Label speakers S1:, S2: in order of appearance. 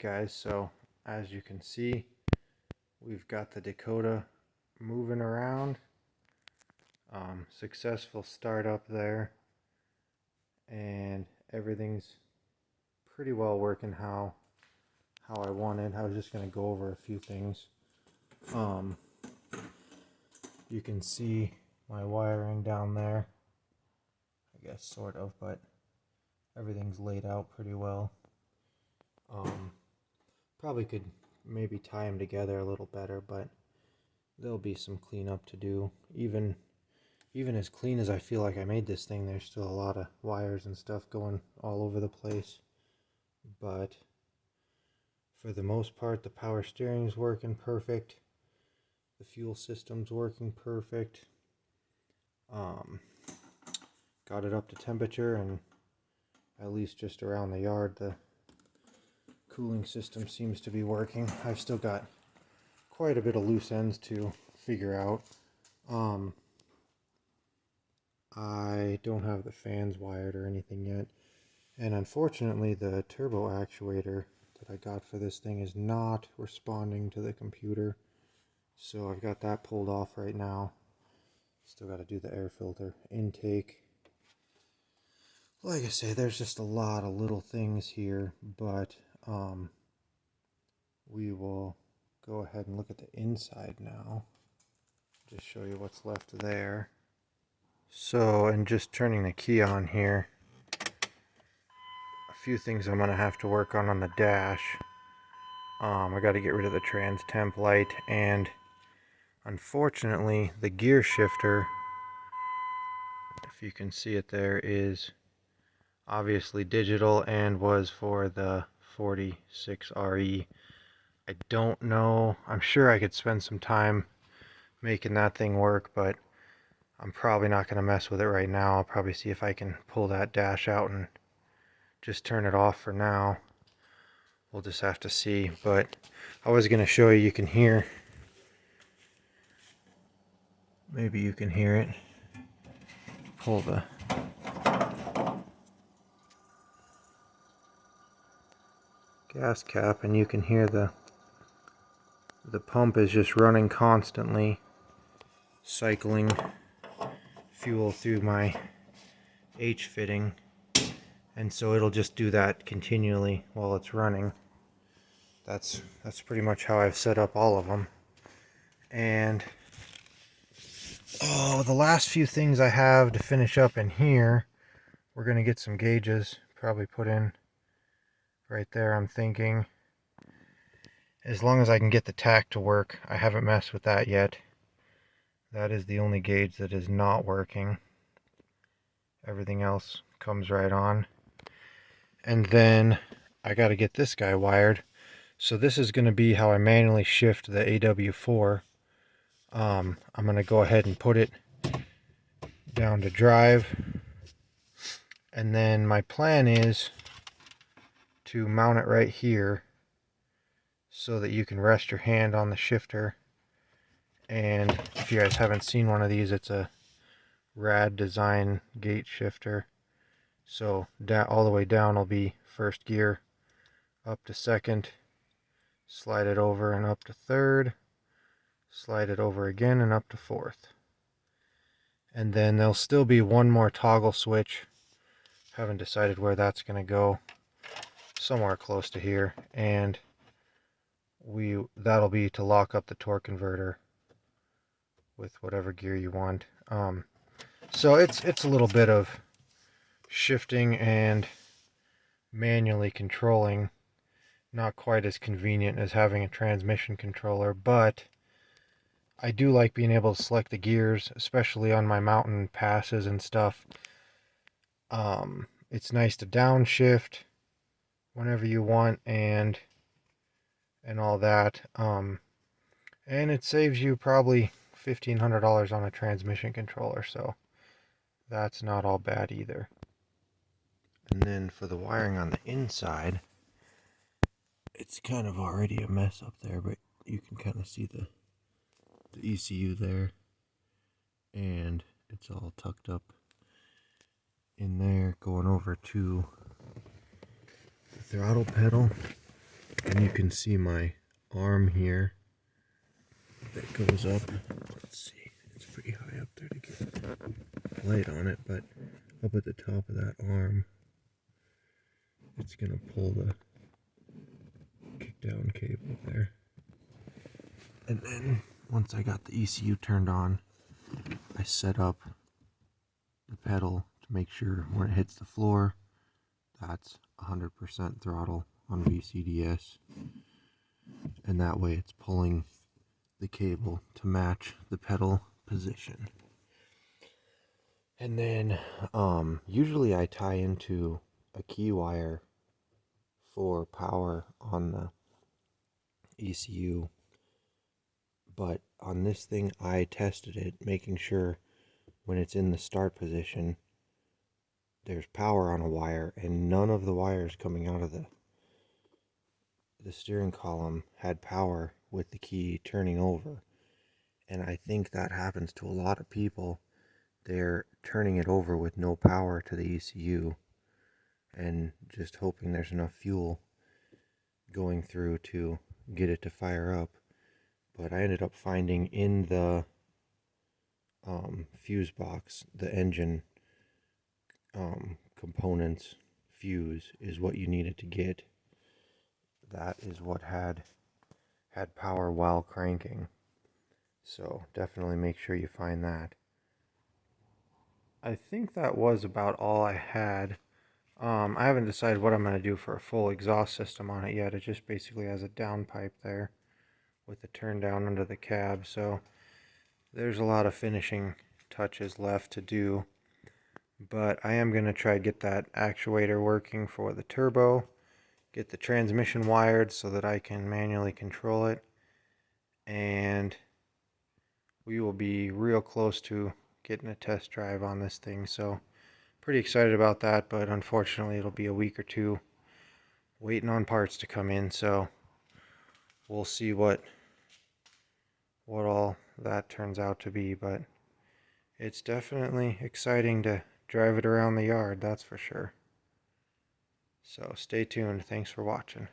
S1: guys, so as you can see, we've got the Dakota moving around. Successful startup there, and everything's pretty well working how I wanted. I was just going to go over a few things. You can see my wiring down there, I guess, sort of, but everything's laid out pretty well. Probably could maybe tie them together a little better, but there'll be some cleanup to do. Even as clean as I feel like I made this thing, there's still a lot of wires and stuff going all over the place. But for the most part, the power steering's working perfect. The fuel system's working perfect. Got it up to temperature, and at least just around the yard, the cooling system seems to be working. I've still got quite a bit of loose ends to figure out. I don't have the fans wired or anything yet, and unfortunately the turbo actuator that I got for this thing is not responding to the computer, so I've got that pulled off right now. Still got to do the air filter intake. Like I say, there's just a lot of little things here, but we will go ahead and look at the inside now. Just show you what's left there. So, and just turning the key on here, a few things I'm going to have to work on the dash. I got to get rid of the trans temp light, and unfortunately the gear shifter, if you can see it there, is obviously digital and was for the 46RE. I don't know, I'm sure I could spend some time making that thing work, but I'm probably not going to mess with it right now. I'll probably see if I can pull that dash out and just turn it off for now. We'll just have to see. But I was going to show you, you can hear, maybe you can hear it. Pull the gas cap and you can hear the pump is just running constantly, cycling fuel through my H fitting, and so it'll just do that continually while it's running. That's pretty much how I've set up all of them. And the last few things I have to finish up in here, we're gonna get some gauges probably put in right there. I'm thinking, as long as I can get the tach to work. I haven't messed with that yet. That is the only gauge that is not working. Everything else comes right on. And then I got to get this guy wired. So this is going to be how I manually shift the AW4. I'm going to go ahead and put it down to drive. And then my plan is to mount it right here so that you can rest your hand on the shifter. And if you guys haven't seen one of these, it's a rad design gate shifter. So all the way down will be first gear, up to second, slide it over and up to third, slide it over again and up to fourth. And then there'll still be one more toggle switch. Haven't decided where that's going to go. Somewhere close to here, and that'll be to lock up the torque converter with whatever gear you want. So it's a little bit of shifting and manually controlling. Not quite as convenient as having a transmission controller, but I do like being able to select the gears, especially on my mountain passes and stuff. It's nice to downshift whenever you want and all that. And it saves you probably $1,500 on a transmission controller, so that's not all bad either. And then for the wiring on the inside, it's kind of already a mess up there, but you can kind of see the ECU there, and it's all tucked up in there, going over to the throttle pedal. And you can see my arm here that goes up. Let's see, it's pretty high up there to get light on it, but up at the top of that arm, it's gonna pull the kick down cable there. And then once I got the ECU turned on, I set up the pedal to make sure when it hits the floor, that's 100% throttle on VCDS. And that way it's pulling the cable to match the pedal position. And then usually I tie into a key wire for power on the ECU, but on this thing I tested it, making sure when it's in the start position there's power on a wire, and none of the wires coming out of the steering column had power with the key turning over. And I think that happens to a lot of people. They're turning it over with no power to the ECU and just hoping there's enough fuel going through to get it to fire up. But I ended up finding in the fuse box, the engine components fuse is what you needed to get. That is what had power while cranking. So definitely make sure you find that. I think that was about all I had. I haven't decided what I'm going to do for a full exhaust system on it yet. It just basically has a downpipe there with a turn down under the cab. So there's a lot of finishing touches left to do. But I am going to try to get that actuator working for the turbo. Get the transmission wired so that I can manually control it. And we will be real close to getting a test drive on this thing. So pretty excited about that, but unfortunately it'll be a week or two waiting on parts to come in, so we'll see what all that turns out to be. But it's definitely exciting to drive it around the yard, that's for sure. So stay tuned. Thanks for watching.